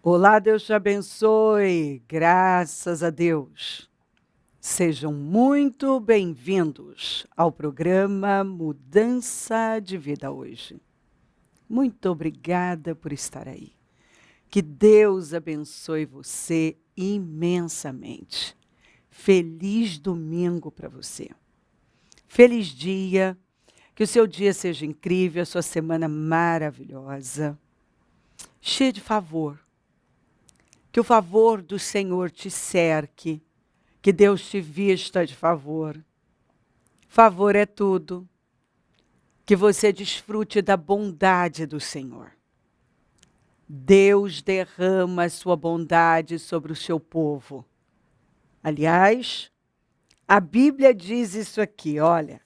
Olá, Deus te abençoe. Graças a Deus. Sejam muito bem-vindos ao programa Mudança de Vida hoje. Muito obrigada por estar aí. Que Deus abençoe você imensamente. Feliz domingo para você. Feliz dia. Que o seu dia seja incrível, a sua semana maravilhosa. Cheia de favor. Que o favor do Senhor te cerque, que Deus te vista de favor. Favor é tudo. Que você desfrute da bondade do Senhor. Deus derrama a sua bondade sobre o seu povo. Aliás, a Bíblia diz isso aqui, olha,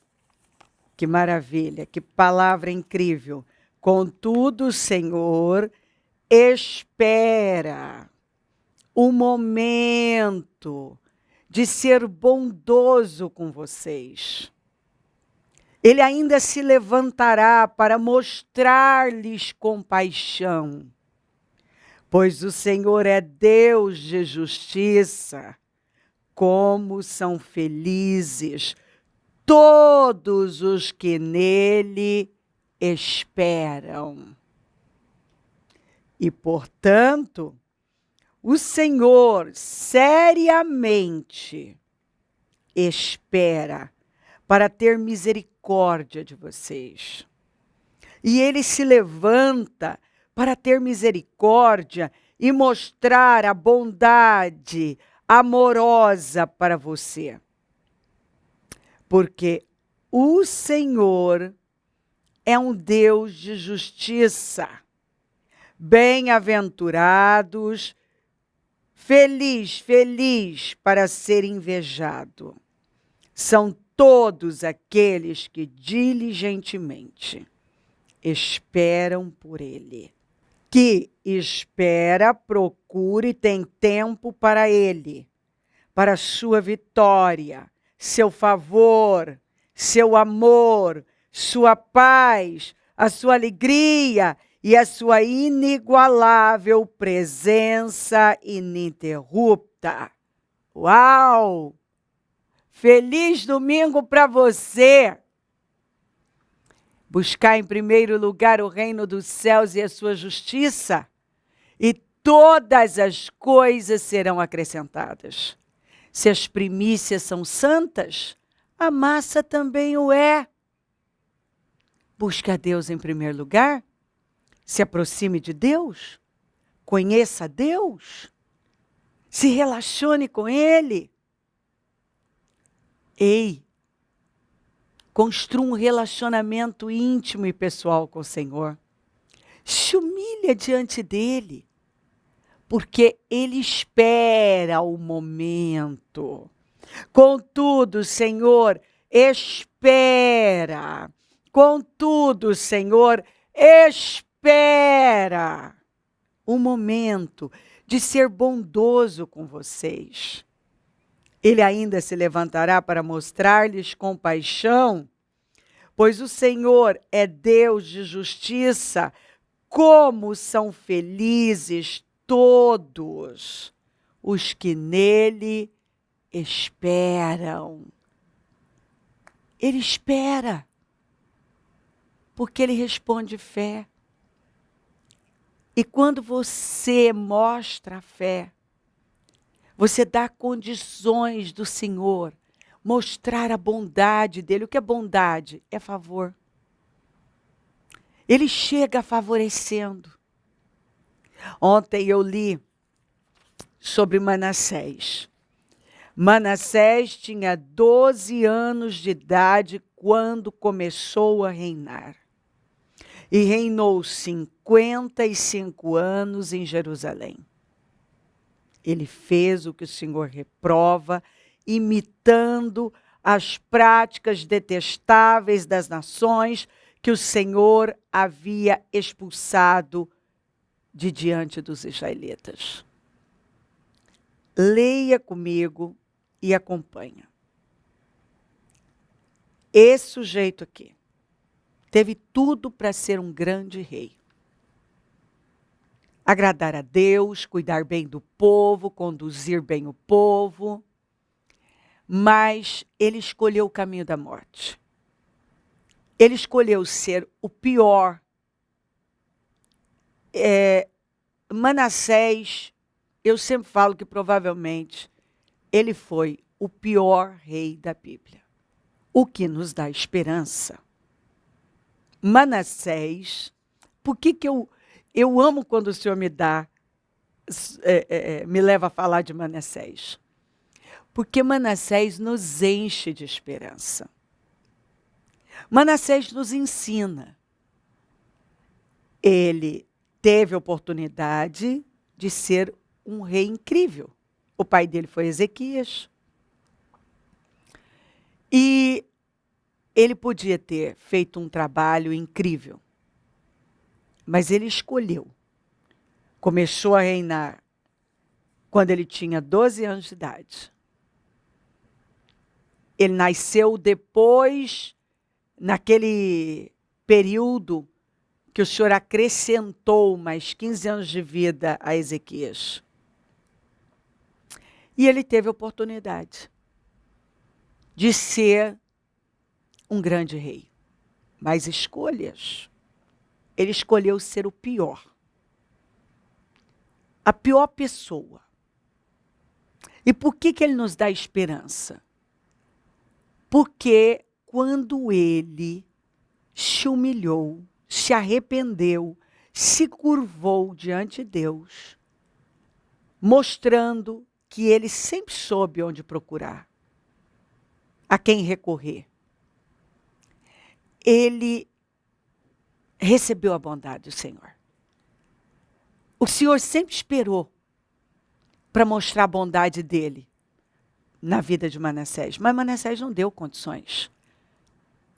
que maravilha, que palavra incrível. Contudo, o Senhor espera o momento de ser bondoso com vocês. Ele ainda se levantará para mostrar-lhes compaixão, pois o Senhor é Deus de justiça. Como são felizes todos os que nele esperam. E, portanto, o Senhor seriamente espera para ter misericórdia de vocês. E ele se levanta para ter misericórdia e mostrar a bondade amorosa para você. Porque o Senhor é um Deus de justiça. Bem-aventurados, feliz para ser invejado. São todos aqueles que diligentemente esperam por ele. Que espera, procura e tem tempo para ele, para sua vitória, seu favor, seu amor, sua paz, a sua alegria e a sua inigualável presença ininterrupta. Uau! Feliz domingo para você! Buscar em primeiro lugar o reino dos céus e a sua justiça, e todas as coisas serão acrescentadas. Se as primícias são santas, a massa também o é. Busque a Deus em primeiro lugar, se aproxime de Deus, conheça Deus, se relacione com Ele. Ei, construa um relacionamento íntimo e pessoal com o Senhor. Se humilha diante dEle, porque Ele espera o momento. Contudo, Senhor, espera. Contudo, Senhor, espera o momento de ser bondoso com vocês. Ele ainda se levantará para mostrar-lhes compaixão, pois o Senhor é Deus de justiça. Como são felizes todos os que nele esperam. Ele espera, porque ele responde fé. E quando você mostra a fé, você dá condições do Senhor mostrar a bondade dele. O que é bondade? É favor. Ele chega favorecendo. Ontem eu li sobre Manassés. Manassés tinha 12 anos de idade quando começou a reinar. E reinou 55 anos em Jerusalém. Ele fez o que o Senhor reprova, imitando as práticas detestáveis das nações que o Senhor havia expulsado de diante dos israelitas. Leia comigo e acompanha. Esse sujeito aqui teve tudo para ser um grande rei. agradar a Deus, cuidar bem do povo, conduzir bem o povo, mas ele escolheu o caminho da morte. Ele escolheu ser o pior. Manassés, eu sempre falo que provavelmente ele foi o pior rei da Bíblia. O que nos dá esperança. Manassés, por que eu amo quando o Senhor me leva a falar de Manassés? Porque Manassés nos enche de esperança. Manassés nos ensina. Ele teve a oportunidade de ser um rei incrível. O pai dele foi Ezequias. E ele podia ter feito um trabalho incrível. Mas ele escolheu. Começou a reinar quando ele tinha 12 anos de idade. Ele nasceu depois, naquele período que o Senhor acrescentou mais 15 anos de vida a Ezequias. E ele teve a oportunidade de ser um grande rei. Mas escolhas, ele escolheu ser o pior. A pior pessoa. E por que ele nos dá esperança? Porque quando ele se humilhou, se arrependeu, se curvou diante de Deus, mostrando que ele sempre soube onde procurar, a quem recorrer. Ele recebeu a bondade do Senhor. O Senhor sempre esperou para mostrar a bondade dele na vida de Manassés. Mas Manassés não deu condições.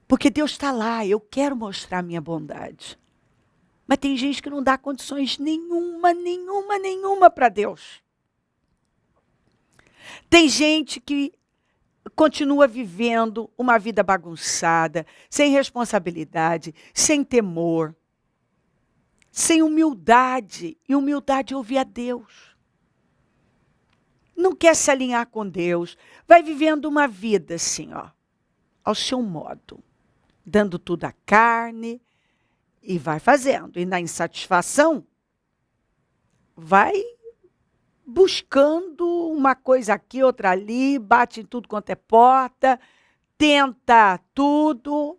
Porque Deus está lá, eu quero mostrar a minha bondade. Mas tem gente que não dá condições nenhuma para Deus. Tem gente que continua vivendo uma vida bagunçada, sem responsabilidade, sem temor, sem humildade. E humildade é ouvir a Deus. Não quer se alinhar com Deus. Vai vivendo uma vida assim, ao seu modo. Dando tudo à carne e vai fazendo. E na insatisfação, vai buscando uma coisa aqui, outra ali, bate em tudo quanto é porta, tenta tudo,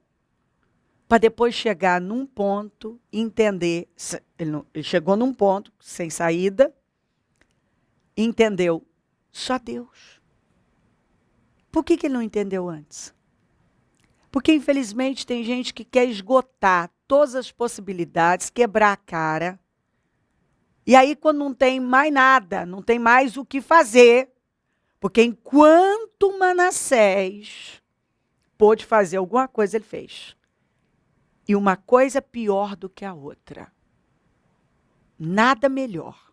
para depois chegar num ponto e entender. Ele chegou num ponto sem saída, entendeu. Só Deus. Por que ele não entendeu antes? Porque, infelizmente, tem gente que quer esgotar todas as possibilidades, quebrar a cara. E aí, quando não tem mais nada, não tem mais o que fazer, porque enquanto Manassés pôde fazer alguma coisa, ele fez. E uma coisa pior do que a outra. Nada melhor.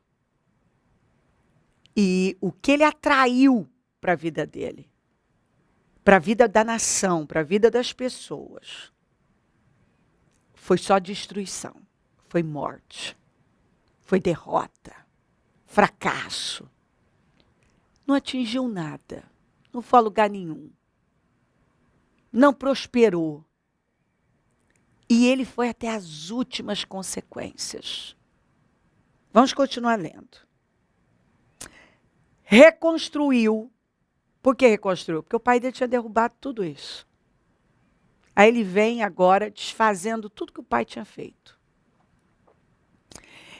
E o que ele atraiu para a vida dele, para a vida da nação, para a vida das pessoas, foi só destruição, foi morte, foi derrota, fracasso. Não atingiu nada, não foi a lugar nenhum, não prosperou. E ele foi até as últimas consequências. Vamos continuar lendo. Reconstruiu. Por que reconstruiu? Porque o pai dele tinha derrubado tudo isso. Aí ele vem agora desfazendo tudo que o pai tinha feito.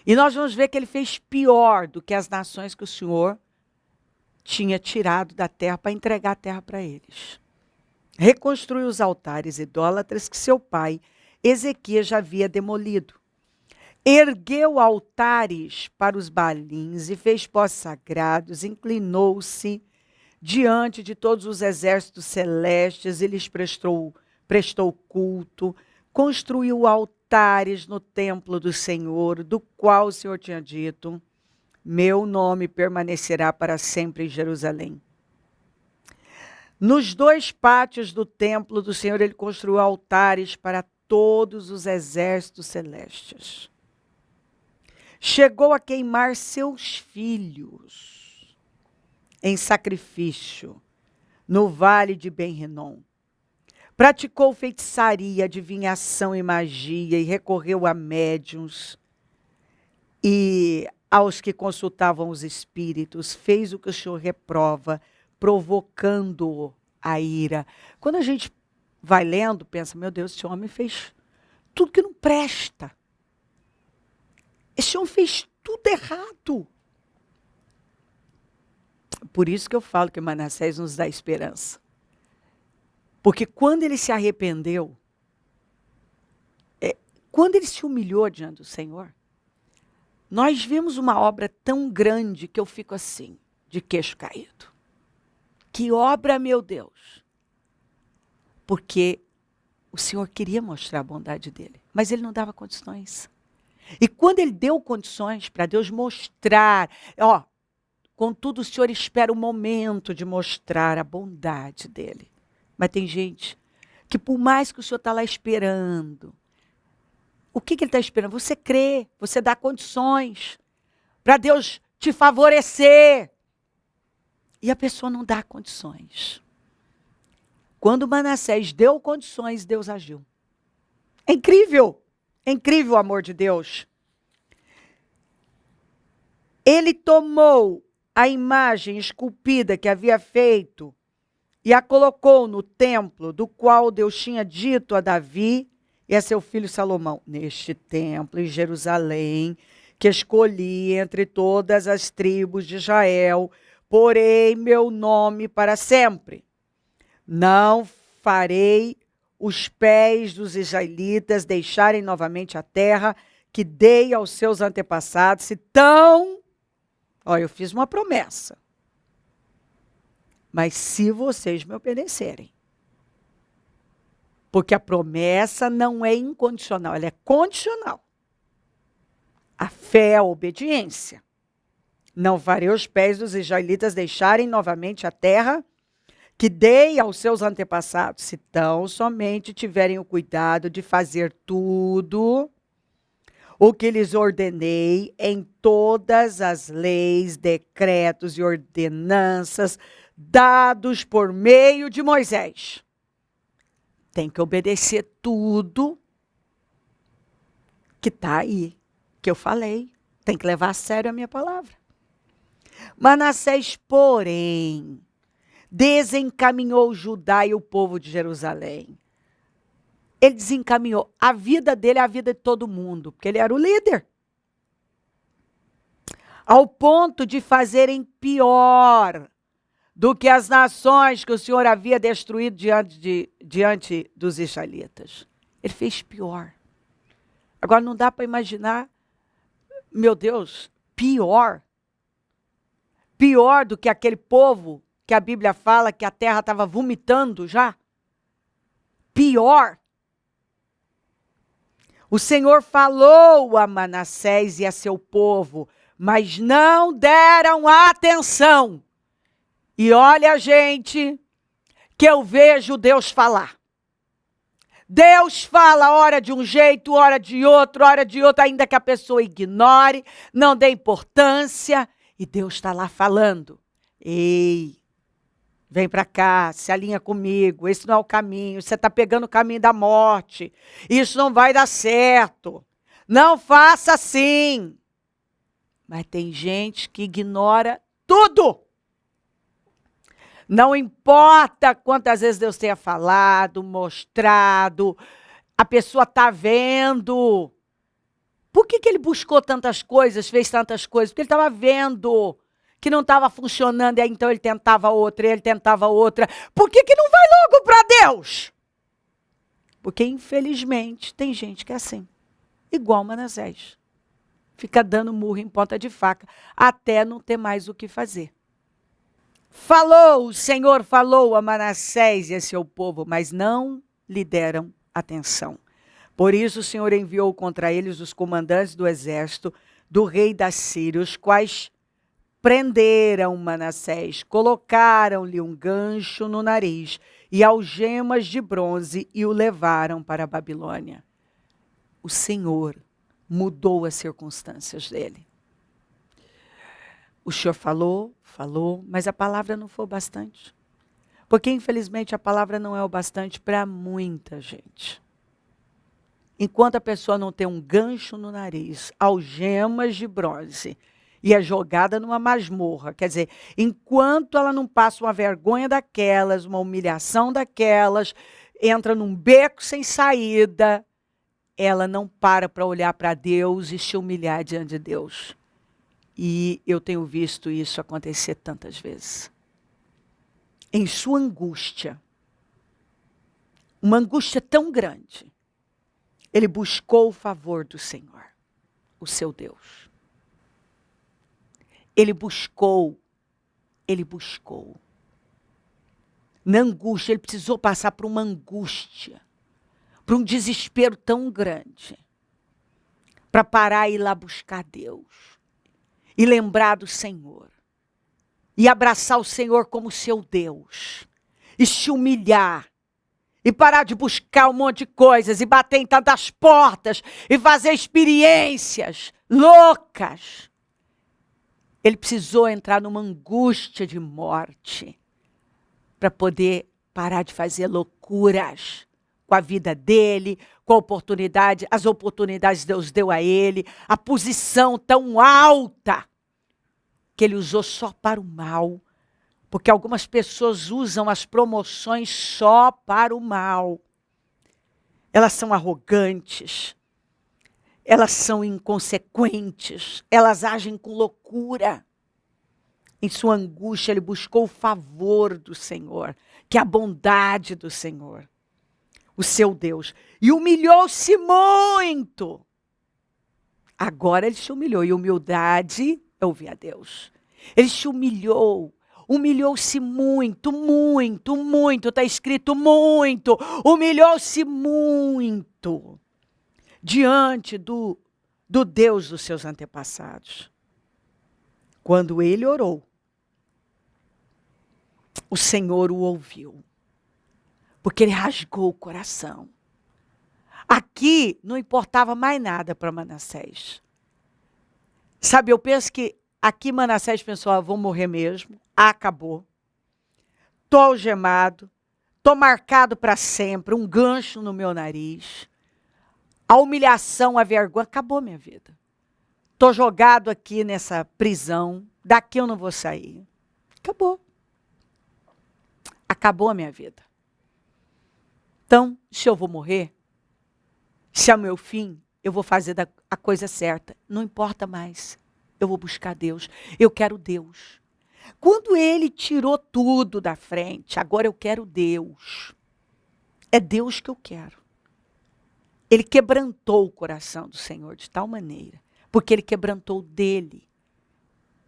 E nós vamos ver que ele fez pior do que as nações que o Senhor tinha tirado da terra para entregar a terra para eles. Reconstruiu os altares idólatras que seu pai, Ezequias, já havia demolido. Ergueu altares para os Baalins e fez postes sagrados, inclinou-se diante de todos os exércitos celestes e lhes prestou culto, construiu altares no templo do Senhor, do qual o Senhor tinha dito: meu nome permanecerá para sempre em Jerusalém. Nos 2 pátios do templo do Senhor, ele construiu altares para todos os exércitos celestes. chegou a queimar seus filhos em sacrifício no vale de Ben-Rinom. Praticou feitiçaria, adivinhação e magia e recorreu a médiuns e aos que consultavam os espíritos. Fez o que o Senhor reprova, provocando a ira. Quando a gente vai lendo, pensa, meu Deus, esse homem fez tudo que não presta. Esse homem fez tudo errado. Por isso que eu falo que Manassés nos dá esperança. Porque quando ele se arrependeu, quando ele se humilhou diante do Senhor, nós vimos uma obra tão grande que eu fico assim, de queixo caído. Que obra, meu Deus! Porque o Senhor queria mostrar a bondade dele, mas ele não dava condições. E quando ele deu condições para Deus mostrar, contudo o Senhor espera o momento de mostrar a bondade dele. Mas tem gente que por mais que o Senhor está lá esperando, o que ele está esperando? Você crê, você dá condições para Deus te favorecer. E a pessoa não dá condições. Quando Manassés deu condições, Deus agiu. É incrível o amor de Deus. Ele tomou a imagem esculpida que havia feito e a colocou no templo do qual Deus tinha dito a Davi e a seu filho Salomão. Neste templo em Jerusalém, que escolhi entre todas as tribos de Israel, porei meu nome para sempre. Não farei os pés dos israelitas deixarem novamente a terra que dei aos seus antepassados, eu fiz uma promessa. Mas se vocês me obedecerem, porque a promessa não é incondicional, ela é condicional. A fé é a obediência. Não farei os pés dos israelitas deixarem novamente a terra que dei aos seus antepassados, se tão somente tiverem o cuidado de fazer tudo o que lhes ordenei em todas as leis, decretos e ordenanças dados por meio de Moisés. Tem que obedecer tudo que está aí, que eu falei. Tem que levar a sério a minha palavra. Manassés, porém, desencaminhou Judá e o povo de Jerusalém. Ele desencaminhou. A vida dele é a vida de todo mundo, porque ele era o líder. Ao ponto de fazerem pior do que as nações que o Senhor havia destruído diante dos israelitas. Ele fez pior. Agora não dá para imaginar, meu Deus, pior. Pior do que aquele povo que a Bíblia fala que a terra estava vomitando já. Pior. O Senhor falou a Manassés e a seu povo, mas não deram atenção. E olha, gente, que eu vejo Deus falar. Deus fala hora de um jeito, hora de outro, ainda que a pessoa ignore, não dê importância. E Deus está lá falando. Ei, vem para cá, se alinha comigo, esse não é o caminho, você está pegando o caminho da morte. Isso não vai dar certo. Não faça assim. Mas tem gente que ignora tudo. Não importa quantas vezes Deus tenha falado, mostrado, a pessoa está vendo. Por que ele buscou tantas coisas, fez tantas coisas? Porque ele estava vendo que não estava funcionando, e aí então ele tentava outra, Por que não vai logo para Deus? Porque, infelizmente, tem gente que é assim, igual Manassés. Fica dando murro em ponta de faca, até não ter mais o que fazer. O Senhor falou a Manassés e a seu povo, mas não lhe deram atenção. Por isso o Senhor enviou contra eles os comandantes do exército do rei da Síria, os quais prenderam Manassés, colocaram-lhe um gancho no nariz e algemas de bronze e o levaram para a Babilônia. O Senhor mudou as circunstâncias dele. O Senhor falou, mas a palavra não foi o bastante. Porque, infelizmente, a palavra não é o bastante para muita gente. Enquanto a pessoa não tem um gancho no nariz, algemas de bronze, e é jogada numa masmorra, quer dizer, enquanto ela não passa uma vergonha daquelas, uma humilhação daquelas, entra num beco sem saída, ela não para olhar para Deus e se humilhar diante de Deus. E eu tenho visto isso acontecer tantas vezes. Em sua angústia, uma angústia tão grande, ele buscou o favor do Senhor, o seu Deus. Ele buscou. Na angústia, ele precisou passar por uma angústia, por um desespero tão grande, para parar e ir lá buscar Deus, e lembrar do Senhor, e abraçar o Senhor como seu Deus, e se humilhar, e parar de buscar um monte de coisas, e bater em tantas portas, e fazer experiências loucas. Ele precisou entrar numa angústia de morte, para poder parar de fazer loucuras com a vida dele, com a oportunidade, as oportunidades que Deus deu a ele, a posição tão alta, que ele usou só para o mal, porque algumas pessoas usam as promoções só para o mal. Elas são arrogantes, elas são inconsequentes, elas agem com loucura. Em sua angústia, ele buscou o favor do Senhor, que é a bondade do Senhor, o seu Deus, e humilhou-se muito. Agora ele se humilhou, e humildade é ouvir a Deus. Ele se humilhou, humilhou-se muito, está escrito muito, humilhou-se muito, diante do Deus dos seus antepassados. Quando ele orou, o Senhor o ouviu, porque ele rasgou o coração. Aqui não importava mais nada para Manassés. Sabe, eu penso que aqui Manassés pensou, vou morrer mesmo, acabou. Estou algemado, estou marcado para sempre, um gancho no meu nariz. A humilhação, a vergonha, acabou minha vida. Estou jogado aqui nessa prisão, daqui eu não vou sair. Acabou. Acabou a minha vida. Então, se eu vou morrer, se é o meu fim, eu vou fazer a coisa certa. Não importa mais. Eu vou buscar Deus. Eu quero Deus. Quando ele tirou tudo da frente, agora eu quero Deus. É Deus que eu quero. Ele quebrantou o coração do Senhor de tal maneira, porque ele quebrantou dele.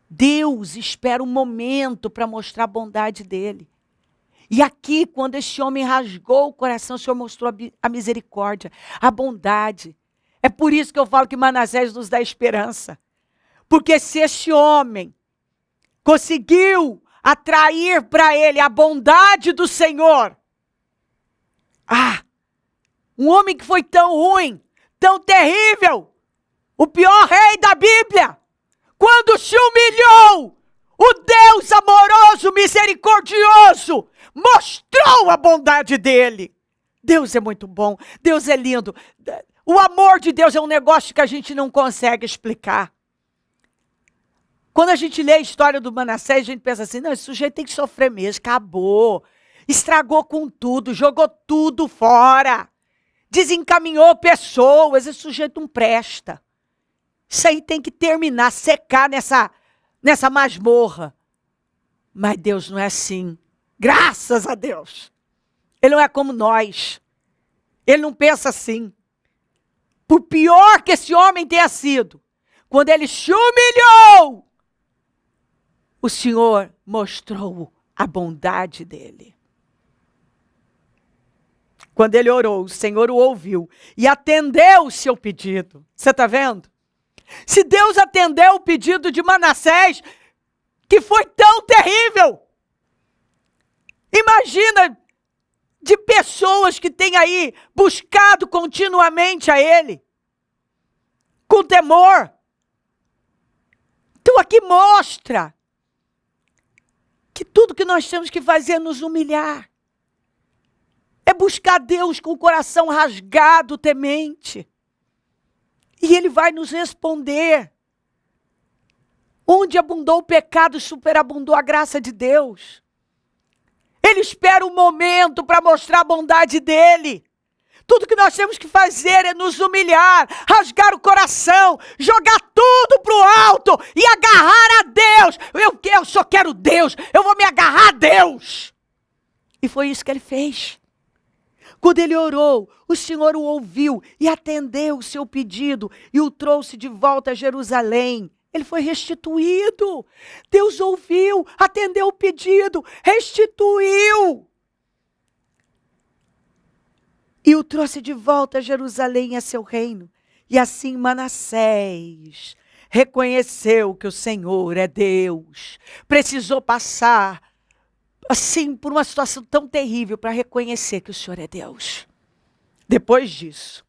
Deus espera um momento para mostrar a bondade dele. E aqui, quando este homem rasgou o coração, o Senhor mostrou a misericórdia, a bondade. É por isso que eu falo que Manassés nos dá esperança. Porque se este homem conseguiu atrair para ele a bondade do Senhor, um homem que foi tão ruim, tão terrível, o pior rei da Bíblia, quando se humilhou, o Deus amoroso, misericordioso, mostrou a bondade dele. Deus é muito bom, Deus é lindo. O amor de Deus é um negócio que a gente não consegue explicar. Quando a gente lê a história do Manassés, a gente pensa assim, não, esse sujeito tem que sofrer mesmo, acabou. Estragou com tudo, jogou tudo fora. Desencaminhou pessoas, esse sujeito não presta. Isso aí tem que terminar, secar nessa masmorra. Mas Deus não é assim. Graças a Deus. Ele não é como nós. Ele não pensa assim. Por pior que esse homem tenha sido, quando ele se humilhou, o Senhor mostrou a bondade dele. Quando ele orou, o Senhor o ouviu e atendeu o seu pedido. Você está vendo? Se Deus atendeu o pedido de Manassés, que foi tão terrível, imagina de pessoas que têm aí buscado continuamente a ele. com temor. Então aqui mostra que tudo que nós temos que fazer é nos humilhar. É buscar Deus com o coração rasgado, temente. E Ele vai nos responder. Onde abundou o pecado, superabundou a graça de Deus. Ele espera um momento para mostrar a bondade dEle. Tudo que nós temos que fazer é nos humilhar, rasgar o coração, jogar tudo para o alto e agarrar a Deus. Eu só quero Deus, eu vou me agarrar a Deus. E foi isso que ele fez. Quando ele orou, o Senhor o ouviu e atendeu o seu pedido e o trouxe de volta a Jerusalém. Ele foi restituído. Deus ouviu, atendeu o pedido, restituiu. E o trouxe de volta a Jerusalém e a seu reino. E assim Manassés reconheceu que o Senhor é Deus. Precisou passar, assim, por uma situação tão terrível para reconhecer que o Senhor é Deus. Depois disso,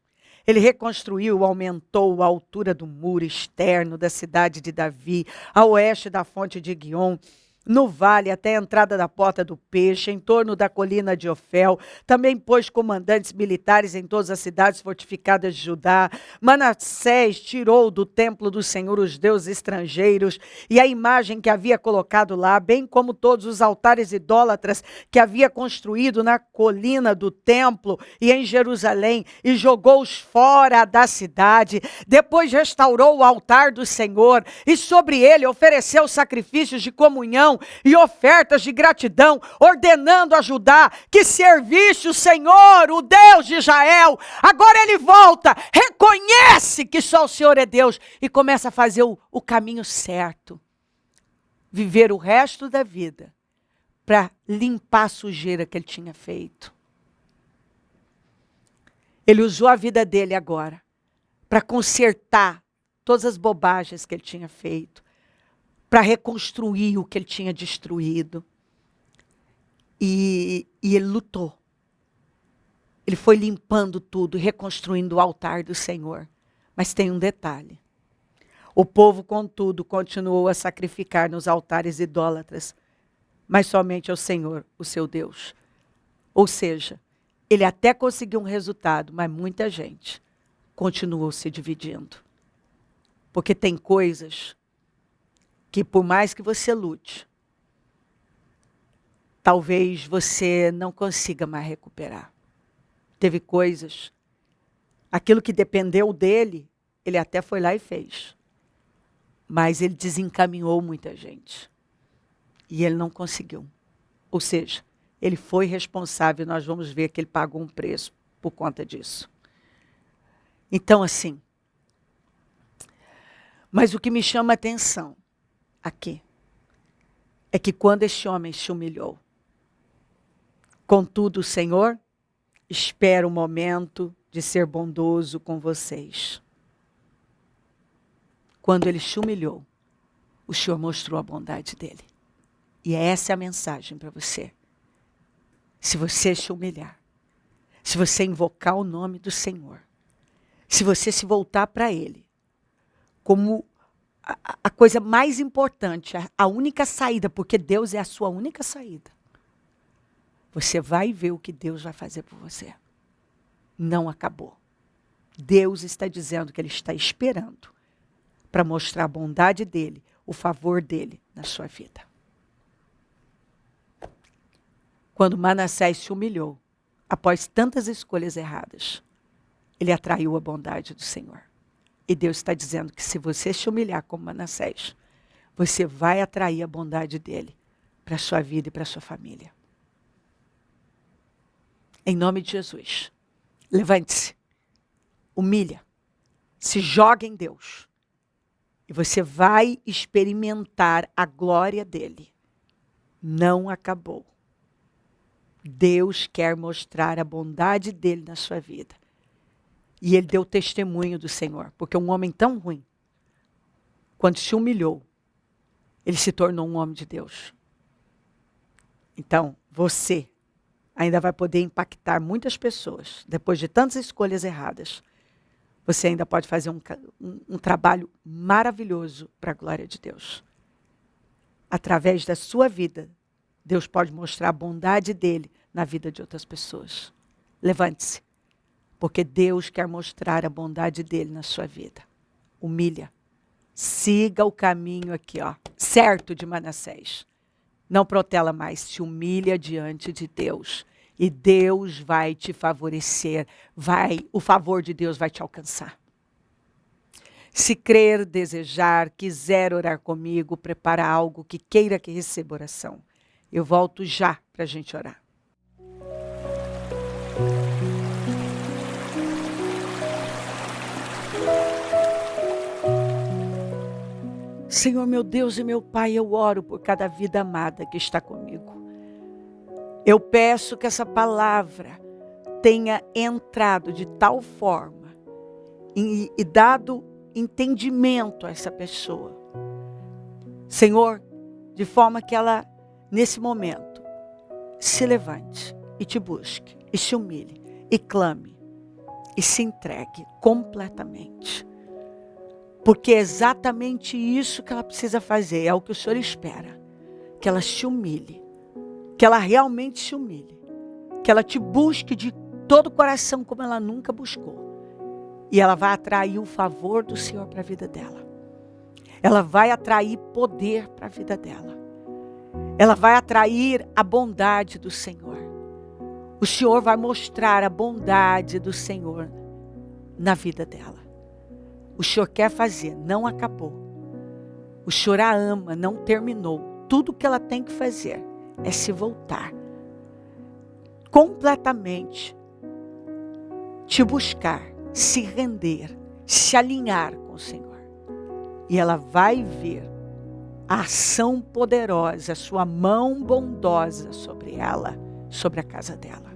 ele reconstruiu, aumentou a altura do muro externo da cidade de Davi, a oeste da fonte de Guiom, no vale até a entrada da porta do peixe, em torno da colina de Ofel. Também pôs comandantes militares em todas as cidades fortificadas de Judá. Manassés tirou do templo do Senhor os deuses estrangeiros e a imagem que havia colocado lá, bem como todos os altares idólatras que havia construído na colina do templo e em Jerusalém, e jogou-os fora da cidade. Depois restaurou o altar do Senhor e sobre ele ofereceu sacrifícios de comunhão e ofertas de gratidão, ordenando a Judá que servisse o Senhor, o Deus de Israel. Agora ele volta, reconhece que só o Senhor é Deus e começa a fazer o caminho certo. Viver o resto da vida para limpar a sujeira que ele tinha feito. Ele usou a vida dele agora para consertar todas as bobagens que ele tinha feito, para reconstruir o que ele tinha destruído. E ele lutou. Ele foi limpando tudo, reconstruindo o altar do Senhor. Mas tem um detalhe. O povo, contudo, continuou a sacrificar nos altares idólatras, mas somente ao Senhor, o seu Deus. Ou seja, ele até conseguiu um resultado, mas muita gente continuou se dividindo. Porque tem coisas que por mais que você lute, talvez você não consiga mais recuperar. Teve coisas, aquilo que dependeu dele, ele até foi lá e fez. Mas ele desencaminhou muita gente. E ele não conseguiu. Ou seja, ele foi responsável, nós vamos ver que ele pagou um preço por conta disso. Então, assim, mas o que me chama a atenção aqui é que quando este homem se humilhou, contudo o Senhor espera o momento de ser bondoso com vocês. Quando ele se humilhou, o Senhor mostrou a bondade dele. E essa é a mensagem para você. Se você se humilhar, se você invocar o nome do Senhor, se você se voltar para ele, como a coisa mais importante, a única saída, porque Deus é a sua única saída. Você vai ver o que Deus vai fazer por você. Não acabou. Deus está dizendo que Ele está esperando para mostrar a bondade dEle, o favor dEle na sua vida. Quando Manassés se humilhou, após tantas escolhas erradas, ele atraiu a bondade do Senhor. E Deus está dizendo que se você se humilhar como Manassés, você vai atrair a bondade dele para a sua vida e para a sua família. Em nome de Jesus, levante-se, humilha, se joga em Deus. E você vai experimentar a glória dele. Não acabou. Deus quer mostrar a bondade dele na sua vida. E ele deu testemunho do Senhor. Porque um homem tão ruim, quando se humilhou, ele se tornou um homem de Deus. Então, você ainda vai poder impactar muitas pessoas, depois de tantas escolhas erradas, você ainda pode fazer um trabalho maravilhoso para a glória de Deus. Através da sua vida, Deus pode mostrar a bondade dele na vida de outras pessoas. Levante-se, porque Deus quer mostrar a bondade dele na sua vida. Humilha. Siga o caminho aqui, certo de Manassés. Não protela mais, se humilha diante de Deus. E Deus vai te favorecer, o favor de Deus vai te alcançar. Se crer, desejar, quiser orar comigo, prepara algo que queira que receba oração. Eu volto já para a gente orar. Senhor, meu Deus e meu Pai, eu oro por cada vida amada que está comigo. Eu peço que essa palavra tenha entrado de tal forma e dado entendimento a essa pessoa. Senhor, de forma que ela, nesse momento, se levante e te busque, e se humilhe, e clame, e se entregue completamente. Porque é exatamente isso que ela precisa fazer, é o que o Senhor espera. Que ela se humilhe, que ela realmente se humilhe, que ela te busque de todo o coração como ela nunca buscou. E ela vai atrair o favor do Senhor para a vida dela. Ela vai atrair poder para a vida dela. Ela vai atrair a bondade do Senhor. O Senhor vai mostrar a bondade do Senhor na vida dela. O Senhor quer fazer, não acabou. O Senhor a ama, não terminou. Tudo que ela tem que fazer é se voltar completamente, te buscar, se render, se alinhar com o Senhor. E ela vai ver a ação poderosa, a sua mão bondosa sobre ela, sobre a casa dela.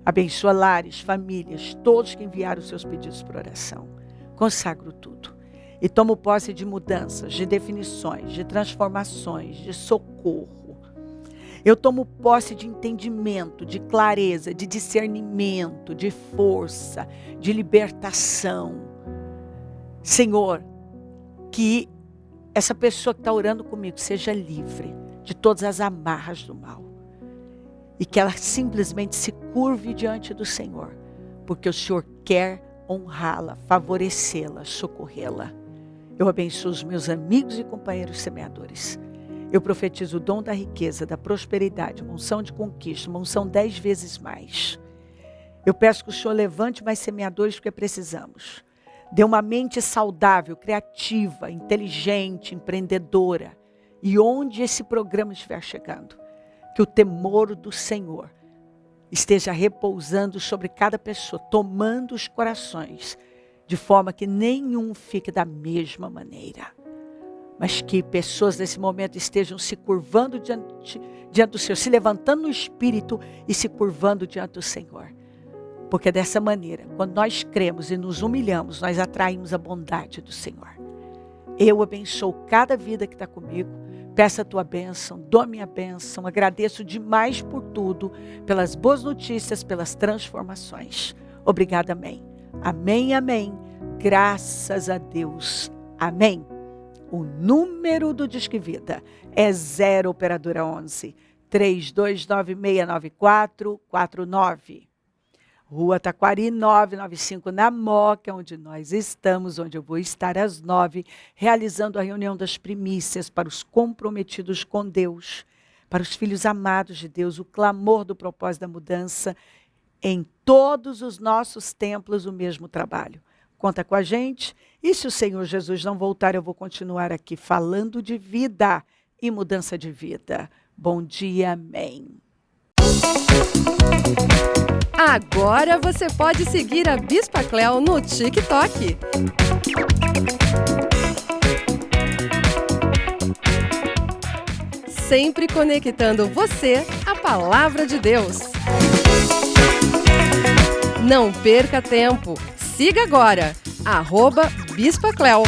Abençoa lares, famílias, todos que enviaram os seus pedidos por oração. Consagro tudo. E tomo posse de mudanças, de definições, de transformações, de socorro. Eu tomo posse de entendimento, de clareza, de discernimento, de força, de libertação. Senhor, que essa pessoa que está orando comigo seja livre de todas as amarras do mal. E que ela simplesmente se curve diante do Senhor, porque o Senhor quer honrá-la, favorecê-la, socorrê-la. Eu abençoo os meus amigos e companheiros semeadores. Eu profetizo o dom da riqueza, da prosperidade, uma unção de conquista, uma unção 10 vezes mais. Eu peço que o Senhor levante mais semeadores porque precisamos. Dê uma mente saudável, criativa, inteligente, empreendedora. E onde esse programa estiver chegando, que o temor do Senhor esteja repousando sobre cada pessoa, tomando os corações, de forma que nenhum fique da mesma maneira. Mas que pessoas nesse momento estejam se curvando diante do Senhor, se levantando no Espírito e se curvando diante do Senhor. Porque dessa maneira, quando nós cremos e nos humilhamos, nós atraímos a bondade do Senhor. Eu abençoo cada vida que está comigo. Peço a tua bênção, dou a minha bênção, agradeço demais por tudo, pelas boas notícias, pelas transformações. Obrigada, amém. Amém, amém. Graças a Deus. Amém. O número do Disque Vida é 0 operadora 11 32969449. Rua Taquari 995 na Moca, onde nós estamos, onde eu vou estar às 9, realizando a reunião das primícias para os comprometidos com Deus, para os filhos amados de Deus, o clamor do propósito da mudança, em todos os nossos templos o mesmo trabalho. Conta com a gente, e se o Senhor Jesus não voltar, eu vou continuar aqui falando de vida e mudança de vida. Bom dia, amém. Agora você pode seguir a Bispa Cléo no TikTok. Sempre conectando você à Palavra de Deus. Não perca tempo. Siga agora, @Bispa Cléo.